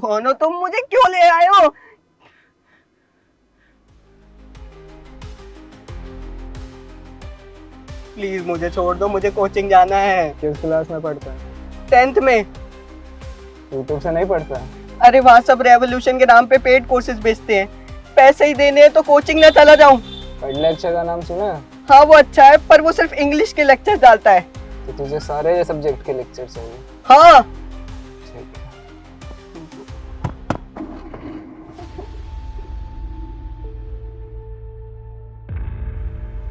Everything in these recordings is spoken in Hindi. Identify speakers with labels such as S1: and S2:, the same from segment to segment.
S1: कौन हो तुम? मुझे क्यों ले आए हो? प्लीज मुझे छोड़ दो, मुझे कोचिंग जाना है।
S2: किस क्लास में पढ़ता है?
S1: 10th में।
S2: यूट्यूब से नहीं पढ़ता है?
S1: अरे वहाँ सब रेवोल्यूशन के नाम पे पेड कोर्सेज बेचते हैं, पैसे ही देने हैं तो कोचिंग ना चला जाऊं।
S2: लेक्चर का नाम सुना है?
S1: हाँ वो अच्छा है, पर वो सिर्फ इंग्लिश के लेक्चर डालता है।
S2: तो तुझे सारे सब्जेक्ट के लेक्चर चाहिए?
S1: हाँ।
S2: ठीक है।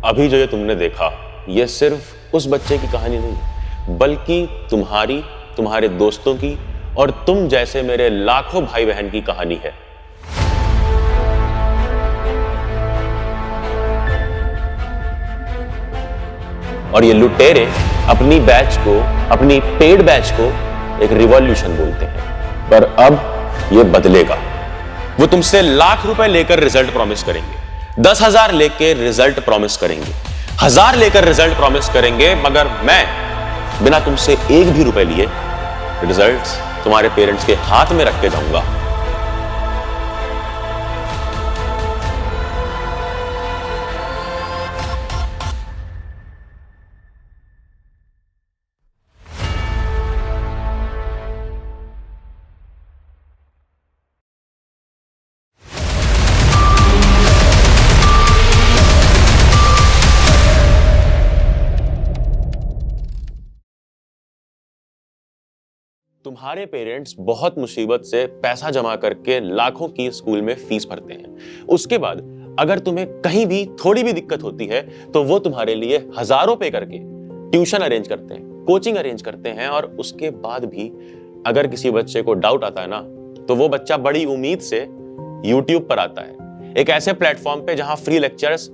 S3: अभी जो ये तुमने देखा, ये सिर्फ उस बच्चे की कहानी नहीं, बल्कि तुम्हारी, तुम्हारे दोस्तों की और तुम जैसे मेरे लाखों भाई बहन की कहानी है। और ये लुटेरे अपनी बैच को, अपनी पेड बैच को एक रिवॉल्यूशन बोलते हैं, पर अब ये बदलेगा। वो तुमसे लाख रुपए लेकर रिजल्ट प्रॉमिस करेंगे, 10,000 लेकर रिजल्ट प्रॉमिस करेंगे, 1000 लेकर रिजल्ट प्रॉमिस करेंगे, मगर मैं बिना तुमसे एक भी रुपए लिए रिजल्ट्स तुम्हारे पेरेंट्स के हाथ में रख के जाऊंगा। तुम्हारे पेरेंट्स बहुत मुसीबत से पैसा जमा करके लाखों की स्कूल में फीस भरते हैं। उसके बाद अगर तुम्हें कहीं भी थोड़ी भी दिक्कत होती है तो वो तुम्हारे लिए हजारों पे करके ट्यूशन अरेंज करते हैं, कोचिंग अरेंज करते हैं। और उसके बाद भी अगर किसी बच्चे को डाउट आता है ना, तो वो बच्चा बड़ी उम्मीद से यूट्यूब पर आता है, एक ऐसे प्लेटफॉर्म पे जहां फ्री लेक्चर्स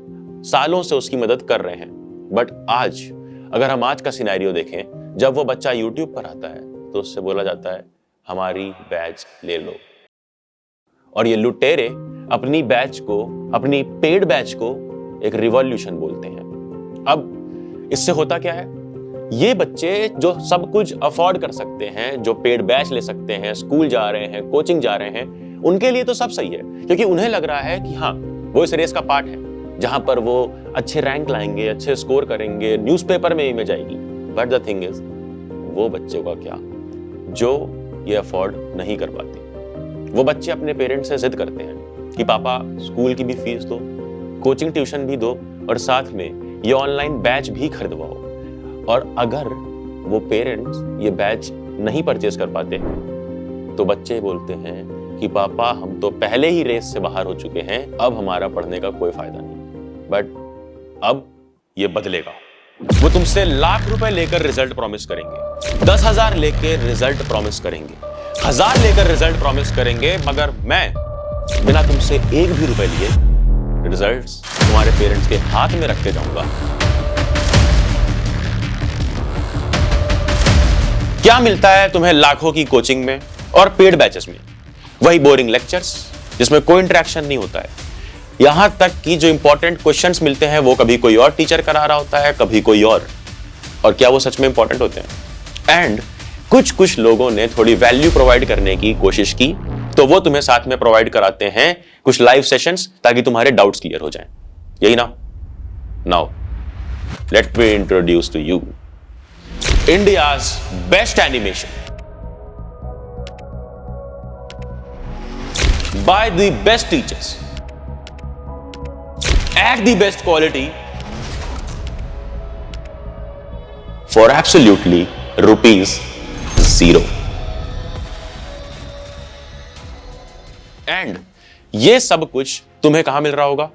S3: सालों से उसकी मदद कर रहे हैं। बट आज अगर हम आज का सिनेरियो देखें, जब वो बच्चा यूट्यूब पर आता है तो उससे बोला जाता है हमारी बैच ले लो। और ये लुटेरे अपनी बैच को, अपनी पेड बैच को एक रिवॉल्यूशन बोलते हैं। अब इससे होता क्या है, ये बच्चे जो सब कुछ अफोर्ड कर सकते हैं, जो पेड बैच ले सकते हैं, स्कूल जा रहे हैं, कोचिंग जा रहे हैं, उनके लिए तो सब सही है, क्योंकि उन्हें लग रहा है कि हाँ वो इस रेस का पार्ट है जहां पर वो अच्छे रैंक लाएंगे, अच्छे स्कोर करेंगे, न्यूज़पेपर में इमेज आएगी। बट द थिंग इज, वो बच्चे का क्या जो ये अफोर्ड नहीं कर पाते। वो बच्चे अपने पेरेंट्स से जिद करते हैं कि पापा स्कूल की भी फीस दो, कोचिंग ट्यूशन भी दो, और साथ में ये ऑनलाइन बैच भी खरीदवाओ। और अगर वो पेरेंट्स ये बैच नहीं परचेज कर पाते तो बच्चे बोलते हैं कि पापा हम तो पहले ही रेस से बाहर हो चुके हैं, अब हमारा पढ़ने का कोई फायदा नहीं। बट अब ये बदलेगा। वो तुमसे लाख रुपए लेकर रिजल्ट प्रॉमिस करेंगे, 10,000 लेकर रिजल्ट प्रॉमिस करेंगे, 1000 लेकर रिजल्ट प्रॉमिस करेंगे, मगर मैं बिना तुमसे एक भी रुपए लिए रिजल्ट्स तुम्हारे पेरेंट्स के हाथ में रख के जाऊंगा। क्या मिलता है तुम्हें लाखों की कोचिंग में और पेड बैचेस में? वही बोरिंग लेक्चर्स जिसमें कोई इंटरेक्शन नहीं होता है। यहां तक कि जो इंपॉर्टेंट क्वेश्चंस मिलते हैं वो कभी कोई और टीचर करा रहा होता है, कभी कोई और क्या वो सच में इंपॉर्टेंट होते हैं? एंड कुछ लोगों ने थोड़ी वैल्यू प्रोवाइड करने की कोशिश की तो वो तुम्हें साथ में प्रोवाइड कराते हैं कुछ लाइव सेशंस, ताकि तुम्हारे डाउट्स क्लियर हो जाएं। यही ना? Now let me introduce to you India's best animation by the best teachers at the best quality for absolutely ₹0। And ये सब कुछ तुम्हें कहां मिल रहा होगा?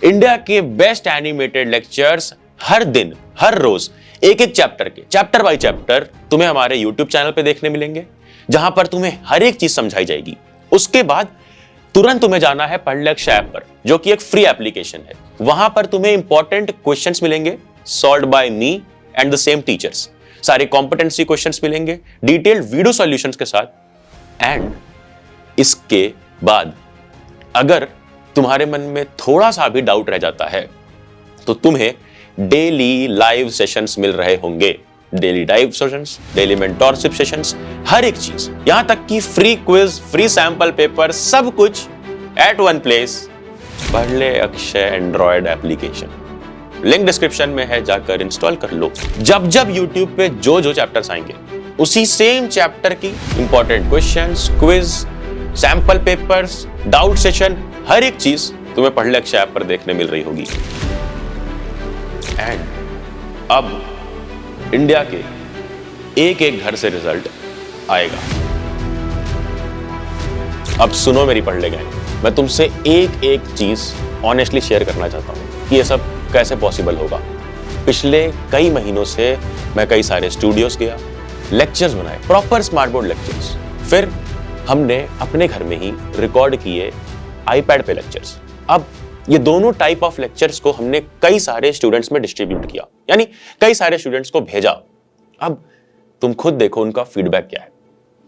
S3: इंडिया के बेस्ट एनिमेटेड लेक्चर्स हर दिन, हर रोज एक एक चैप्टर के, चैप्टर बाय चैप्टर तुम्हें हमारे YouTube चैनल पे देखने मिलेंगे, जहां पर तुम्हें हर एक चीज समझाई जाएगी। उसके बाद तुरंत तुम्हें जाना है पढ़लेक्स ऐप पर, जो कि एक फ्री एप्लीकेशन है। वहां पर तुम्हें इंपॉर्टेंट क्वेश्चंस मिलेंगे solved by me and the same teachers. सारे कॉम्पिटेंसी क्वेश्चंस मिलेंगे डिटेल्ड वीडियो सॉल्यूशंस के साथ। एंड इसके बाद अगर तुम्हारे मन में थोड़ा सा भी डाउट रह जाता है तो तुम्हें डेली लाइव सेशंस मिल रहे होंगे, daily dive sessions, daily mentorship sessions, हर एक चीज, यहां तक कि free quiz, free sample paper, सब कुछ एट वन प्लेस। पढ़ ले Akshay Android application, link description में है, जाकर इंस्टॉल कर लो। जब जब YouTube पे जो जो चैप्टर्स आएंगे, उसी सेम चैप्टर की important questions, quiz, sample papers, doubt session, हर एक चीज तुम्हें पढ़ ले अक्षय ऐप पर देखने मिल रही होगी। एंड अब इंडिया के एक एक घर से रिजल्ट आएगा। अब सुनो मेरी पढ़ ले गए, मैं तुमसे एक एक चीज ऑनेस्टली शेयर करना चाहता हूं कि ये सब कैसे पॉसिबल होगा। पिछले कई महीनों से मैं कई सारे स्टूडियोज गया, लेक्चर्स बनाए, प्रॉपर स्मार्ट बोर्ड लेक्चर्स। फिर हमने अपने घर में ही रिकॉर्ड किए आईपैड पे लेक्चर्स। अब ये दोनों टाइप ऑफ लेक्चर्स को हमने कई सारे स्टूडेंट्स में डिस्ट्रीब्यूट किया, यानी कई सारे स्टूडेंट्स को भेजा। अब तुम खुद देखो उनका फीडबैक क्या है।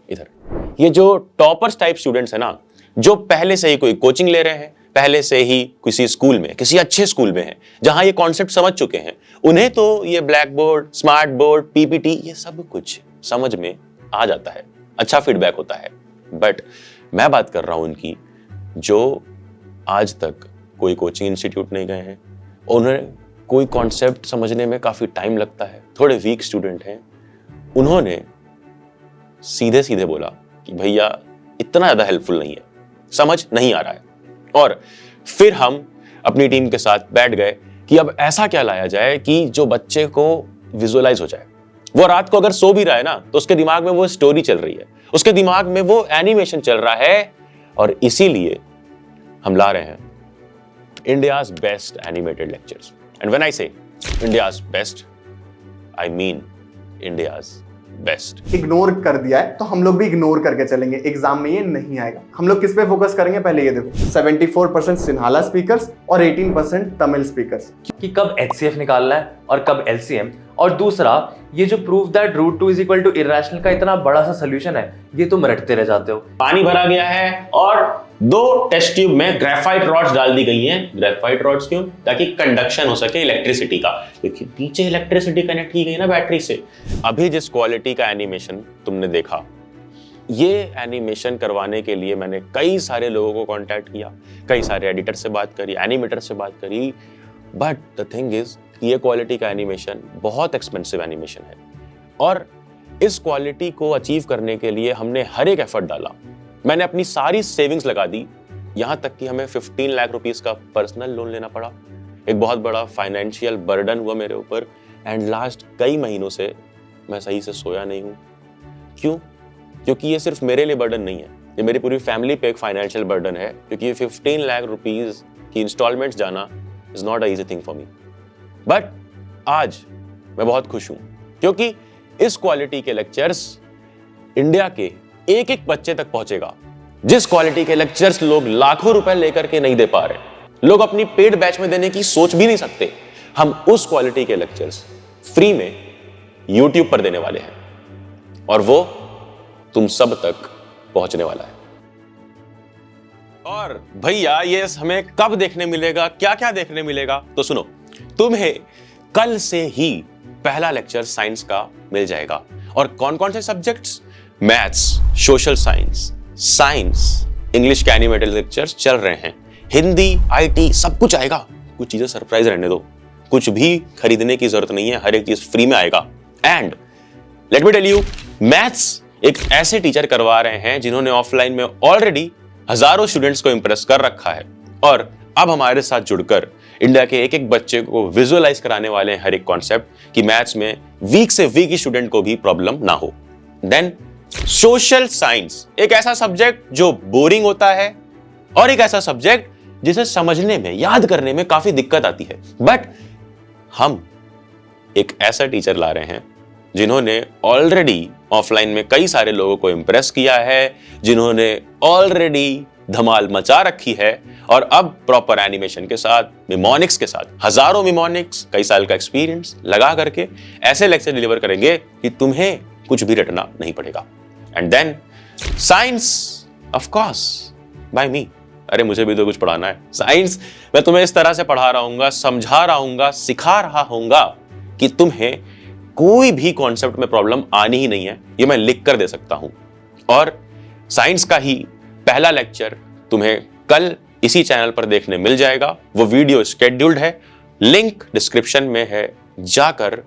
S3: इधर ये जो टॉपर्स टाइप स्टूडेंट्स है ना, जो पहले से ही कोई कोचिंग ले रहे हैं, पहले से ही किसी स्कूल में, किसी अच्छे स्कूल में है जहां ये कॉन्सेप्ट समझ चुके हैं, उन्हें तो ये black board, smart board, PPT, ये सब कुछ समझ में आ जाता है, अच्छा फीडबैक होता है। बट मैं बात कर रहा हूं उनकी जो आज तक कोई कोचिंग इंस्टीट्यूट नहीं गए हैं, उन्हें कोई कॉन्सेप्ट समझने में काफी टाइम लगता है, थोड़े वीक स्टूडेंट हैं। उन्होंने सीधे सीधे बोला कि भैया इतना ज्यादा हेल्पफुल नहीं है, समझ नहीं आ रहा है। और फिर हम अपनी टीम के साथ बैठ गए कि अब ऐसा क्या लाया जाए कि जो बच्चे को विजुअलाइज हो जाए। वो रात को अगर सो भी रहा है ना, तो उसके दिमाग में वो स्टोरी चल रही है, उसके दिमाग में वो एनिमेशन चल रहा है। और इसीलिए हम ला रहे हैं India's best animated lectures. And when I say India's best, I mean India's best.
S4: Ignore कर दिया है तो हम लोग भी इग्नोर करके चलेंगे, एग्जाम में ये नहीं आएगा। हम लोग किस पे फोकस करेंगे, पहले ये देखो, 74% सिन्हाला स्पीकर्स और 18% तमिल स्पीकर्स।
S5: कि कब HCF निकालना है और कब LCM। और दूसरा, ये जो प्रूफ दैट √2 = इरेशनल का इतना बड़ा सा सोल्यूशन है, ये तुम रटते रह जाते हो।
S3: पानी भरा गया है और 2 टेस्ट ट्यूब में ग्रेफाइट रॉड्स डाल दी गई हैं। ग्रेफाइट रॉड्स क्यों? ताकि कंडक्शन हो सके इलेक्ट्रिसिटी का, क्योंकि पीछे इलेक्ट्रिसिटी कनेक्ट की गई ना बैटरी से। अभी जिस क्वालिटी का एनिमेशन तुमने देखा, ये एनिमेशन करवाने के लिए मैंने कई सारे लोगों को कांटेक्ट किया, कई सारे एडिटर से बात करी, एनिमेटर से बात करी। बट द थिंग इज, ये क्वालिटी का एनिमेशन बहुत एक्सपेंसिव एनिमेशन है और इस क्वालिटी को अचीव करने के लिए हमने हर एक एफर्ट डाला। मैंने अपनी सारी सेविंग्स लगा दी, यहां तक कि हमें 15 लाख रुपीस का पर्सनल लोन लेना पड़ा। एक बहुत बड़ा फाइनेंशियल बर्डन हुआ मेरे ऊपर। एंड लास्ट कई महीनों से मैं सही से सोया नहीं हूं। क्यों? क्योंकि ये सिर्फ मेरे लिए बर्डन नहीं है, ये मेरी पूरी फैमिली पे एक फाइनेंशियल बर्डन है। क्योंकि ये 15 लाख रुपीस की इंस्टॉलमेंट्स जाना is not a easy thing for me. But आज मैं बहुत खुश हूं क्योंकि इस क्वालिटी के लेक्चर्स इंडिया के एक एक बच्चे तक पहुंचेगा। जिस क्वालिटी के लेक्चर्स लोग लाखों रुपए लेकर के नहीं दे पा रहे, लोग अपनी पेड बैच में देने की सोच भी नहीं सकते, हम उस क्वालिटी के लेक्चर्स फ्री में YouTube पर देने वाले हैं और वो तुम सब तक पहुंचने वाला है। और भैया ये हमें कब देखने मिलेगा, क्या क्या देखने मिलेगा? तो सुनो, तुम्हें कल से ही पहला लेक्चर साइंस का मिल जाएगा। और कौन कौन से subjects? Maths, social science, science, English के एनिमेटेड लेक्चर्स चल रहे हैं, हिंदी, IT, सब कुछ आएगा। कुछ चीजें सरप्राइज रहने दो, कुछ भी खरीदने की जरूरत नहीं है, हर एक चीज फ्री में आएगा। And let me tell you, maths एक ऐसे टीचर करवा रहे हैं जिन्होंने ऑफलाइन में ऑलरेडी हजारों स्टूडेंट्स को इंप्रेस कर रखा है और अब हमारे साथ जुड़कर इंडिया के एक एक बच्चे को विजुअलाइज कराने वाले हैं हर एक कॉन्सेप्ट कि मैथ्स में वीक से वीक स्टूडेंट को भी प्रॉब्लम ना हो। देन सोशल साइंस, एक ऐसा सब्जेक्ट जो बोरिंग होता है और एक ऐसा सब्जेक्ट जिसे समझने में, याद करने में काफी दिक्कत आती है। बट हम एक ऐसा टीचर ला रहे हैं जिन्होंने ऑलरेडी ऑफलाइन में कई सारे लोगों को इंप्रेस किया है, जिन्होंने ऑलरेडी धमाल मचा रखी है और अब प्रॉपर एनिमेशन के साथ, मिमोनिक्स के साथ, हजारों मिमोनिक्स, कई साल का एक्सपीरियंस लगा करके ऐसे लेक्चर डिलीवर करेंगे कि तुम्हें कुछ भी रटना नहीं पड़ेगा। And then science, of course, by me. अरे मुझे भी तो कुछ पढ़ाना है। साइंस मैं तुम्हें इस तरह से पढ़ा रहा हूंगा, समझा रहा हूंगा, सिखा रहा हूंगा कि तुम्हें कोई भी कॉन्सेप्ट में प्रॉब्लम आनी ही नहीं है, ये मैं लिख कर दे सकता हूं। और साइंस का ही पहला लेक्चर तुम्हें कल इसी चैनल पर देखने मिल जाएगा। वो वीडियो शेड्यूल्ड है, लिंक डिस्क्रिप्शन में है, जाकर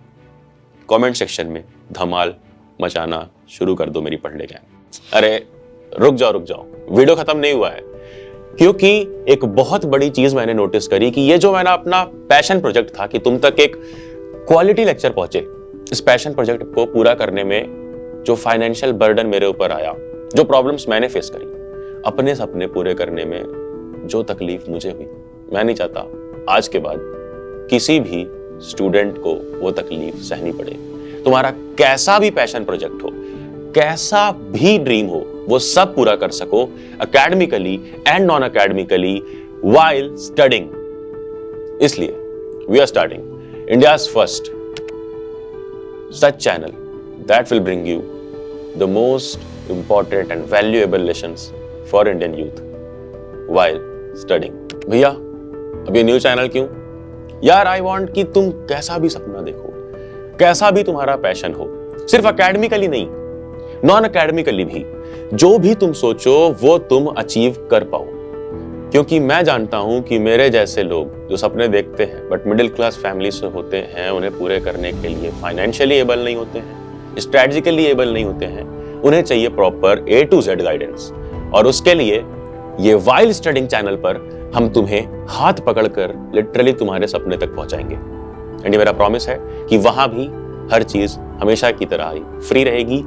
S3: कमेंट सेक्शन में धमाल मचाना शुरू कर दो मेरी पढ़ने गैंग। अरे रुक जाओ, वीडियो खत्म नहीं हुआ है, क्योंकि एक बहुत बड़ी चीज मैंने नोटिस करी कि ये जो मैंने अपना पैशन प्रोजेक्ट था कि तुम तक एक क्वालिटी लेक्चर पहुंचे, इस पैशन प्रोजेक्ट को पूरा करने में जो फाइनेंशियल बर्डन मेरे ऊपर आया, जो प्रॉब्लम्स मैंने फेस करी, अपने सपने पूरे करने में जो तकलीफ मुझे हुई, मैं नहीं चाहता आज के बाद किसी भी स्टूडेंट को वो तकलीफ सहनी पड़े। तुम्हारा कैसा भी पैशन प्रोजेक्ट हो, कैसा भी ड्रीम हो, वो सब पूरा कर सको academically and non academically while studying. इसलिए we are starting India's first such channel that will bring you the most important and valuable lessons for Indian youth while studying। भैया अब ये न्यू चैनल क्यों? यार आई वांट कि तुम कैसा भी सपना देखो, कैसा भी तुम्हारा पैशन हो, सिर्फ एकेडमिकली नहीं, नॉन एकेडमिकली भी, जो भी तुम सोचो वो तुम अचीव कर पाओ। क्योंकि मैं जानता हूं कि मेरे जैसे लोग जो सपने देखते हैं बट मिडिल क्लास फैमिली से होते हैं, उन्हें पूरे करने के लिए फाइनेंशियली एबल नहीं होते हैं, स्ट्रेटजिकली एबल नहीं होते हैं, उन्हें चाहिए proper A to Z guidance. और उसके लिए ये वाइल स्टडिंग चैनल पर हम तुम्हें हाथ पकड़कर लिटरली तुम्हारे सपने तक पहुंचाएंगे। एंड ये मेरा प्रॉमिस है कि वहां भी हर चीज हमेशा की तरह ही फ्री रहेगी।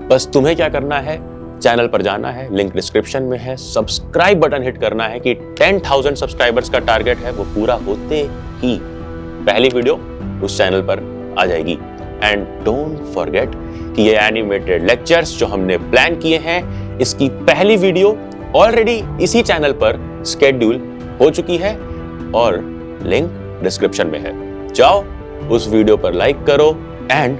S3: बस तुम्हें क्या करना है, चैनल पर जाना है, लिंक डिस्क्रिप्शन में है, सब्सक्राइब बटन हिट करना है कि 10,000 सब्सक्राइबर्स का टारगेट है, वो पूरा होते ही पहली वीडियो उस चैनल पर आ जाएगी। एंड डोंट फॉरगेट कि ये एनिमेटेड लेक्चर्स जो हमने प्लान किए हैं, इसकी पहली वीडियो ऑलरेडी इसी चैनल पर शेड्यूल हो चुकी है और लिंक डिस्क्रिप्शन में है। जाओ उस वीडियो पर लाइक करो एंड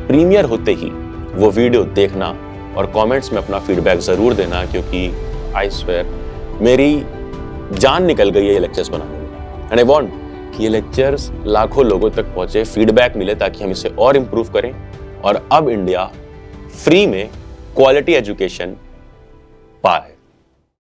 S3: प्रीमियर होते ही वो वीडियो देखना और कमेंट्स में अपना फीडबैक जरूर देना, क्योंकि आई स्वेयर मेरी जान निकल गई है ये लेक्चर्स बनाने में। एंड आई वांट कि ये लेक्चर्स लाखों लोगों तक पहुंचे, फीडबैक मिले ताकि हम इसे और इंप्रूव करें और अब इंडिया फ्री में क्वालिटी एजुकेशन पाए।